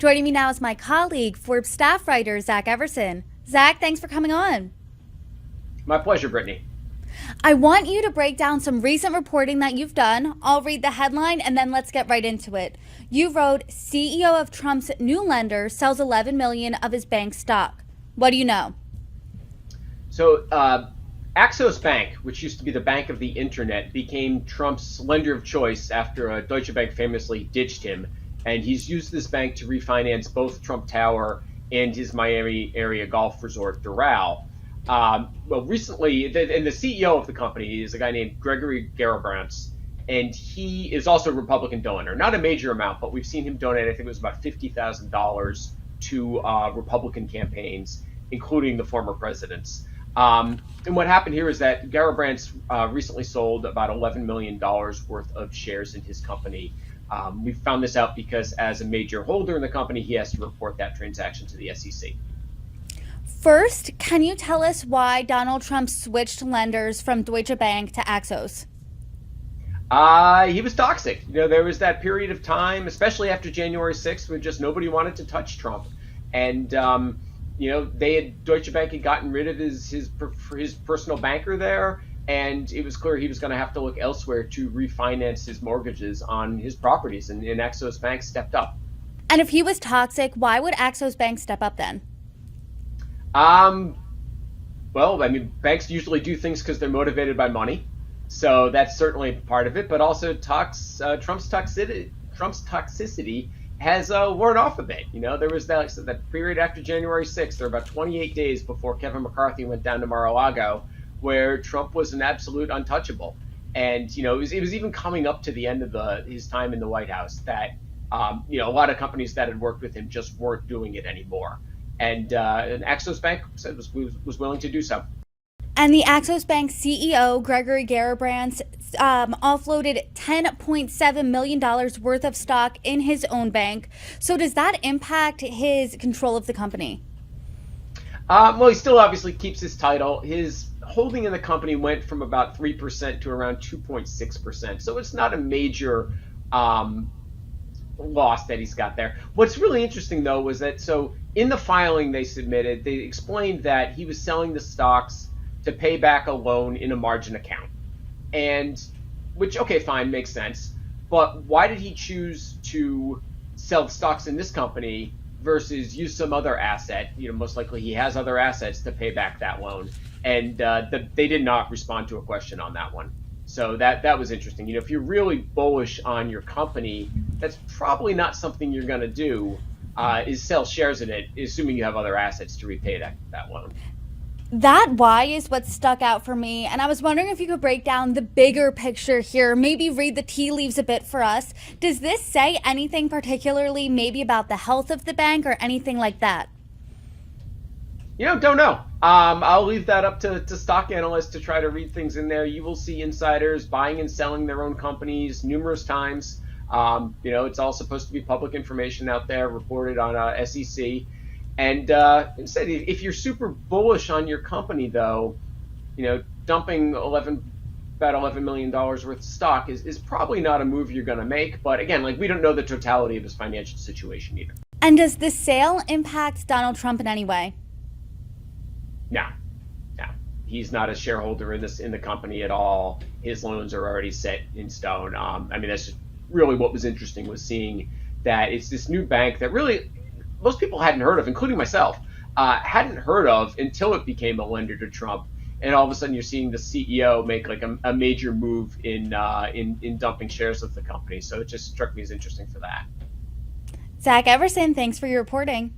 Joining me now is my colleague, Forbes staff writer, Zach Everson. Zach, thanks for coming on. My pleasure, Brittany. I want you to break down some recent reporting that you've done. I'll read the headline and then let's get right into it. You wrote, CEO of Trump's new lender sells 11 million of his bank stock. What do you know? So, Axos Bank, which used to be the bank of the internet, became Trump's lender of choice after Deutsche Bank famously ditched him. And he's used this bank to refinance both Trump Tower and his Miami area golf resort, Doral. Well, recently, the CEO of the company is a guy named Gregory Garibrandt, and he is also a Republican donor. Not a major amount, but we've seen him donate, I think it was about $50,000 to Republican campaigns, including the former president's. And what happened here is that Garibrandt recently sold about $11 million worth of shares in his company. We found this out because as a major holder in the company, he has to report that transaction to the SEC. First, can you tell us why Donald Trump switched lenders from Deutsche Bank to Axos? He was toxic. There was that period of time, especially after January 6th, when just nobody wanted to touch Trump. And, Deutsche Bank had gotten rid of his personal banker there, and it was clear he was going to have to look elsewhere to refinance his mortgages on his properties, and Axos Bank stepped up. And if he was toxic, why would Axos Bank step up then? Well, banks usually do things because they're motivated by money, so that's certainly part of it. But also, Trump's toxicity has worn off a bit. There was that period after January 6th. There were about 28 days before Kevin McCarthy went down to Mar-a-Lago, where Trump was an absolute untouchable. And it was even coming up to the end of his time in the White House that a lot of companies that had worked with him just weren't doing it anymore. And Axos Bank said was willing to do so. And the Axos Bank CEO, Gregory Garibrandt, offloaded $10.7 million worth of stock in his own bank. So does that impact his control of the company? Well, he still obviously keeps his title. His holding in the company went from about 3% to around 2.6%. So it's not a major loss that he's got there. What's really interesting, though, was that in the filing they submitted, they explained that he was selling the stocks to pay back a loan in a margin account. And which, okay, fine, makes sense. But why did he choose to sell stocks in this company versus use some other asset? Most likely he has other assets to pay back that loan. And they did not respond to a question on that one. So that was interesting. If you're really bullish on your company, that's probably not something you're going to do, is sell shares in it, assuming you have other assets to repay that loan. That why is what stuck out for me, and I was wondering if you could break down the bigger picture here, maybe read the tea leaves a bit for us. Does this say anything particularly maybe about the health of the bank or anything like that? Don't know. I'll leave that up to stock analysts to try to read things in there. You will see insiders buying and selling their own companies numerous times. It's all supposed to be public information out there, reported on SEC. And instead, if you're super bullish on your company, though, dumping about $11 million worth of stock is probably not a move you're going to make. But again, we don't know the totality of his financial situation either. And does this sale impact Donald Trump in any way? No. He's not a shareholder in the company at all. His loans are already set in stone. That's just really what was interesting, was seeing that it's this new bank that really most people hadn't heard of, including myself, hadn't heard of until it became a lender to Trump. And all of a sudden, you're seeing the CEO make a major move in dumping shares of the company. So it just struck me as interesting for that. Zach Everson, thanks for your reporting.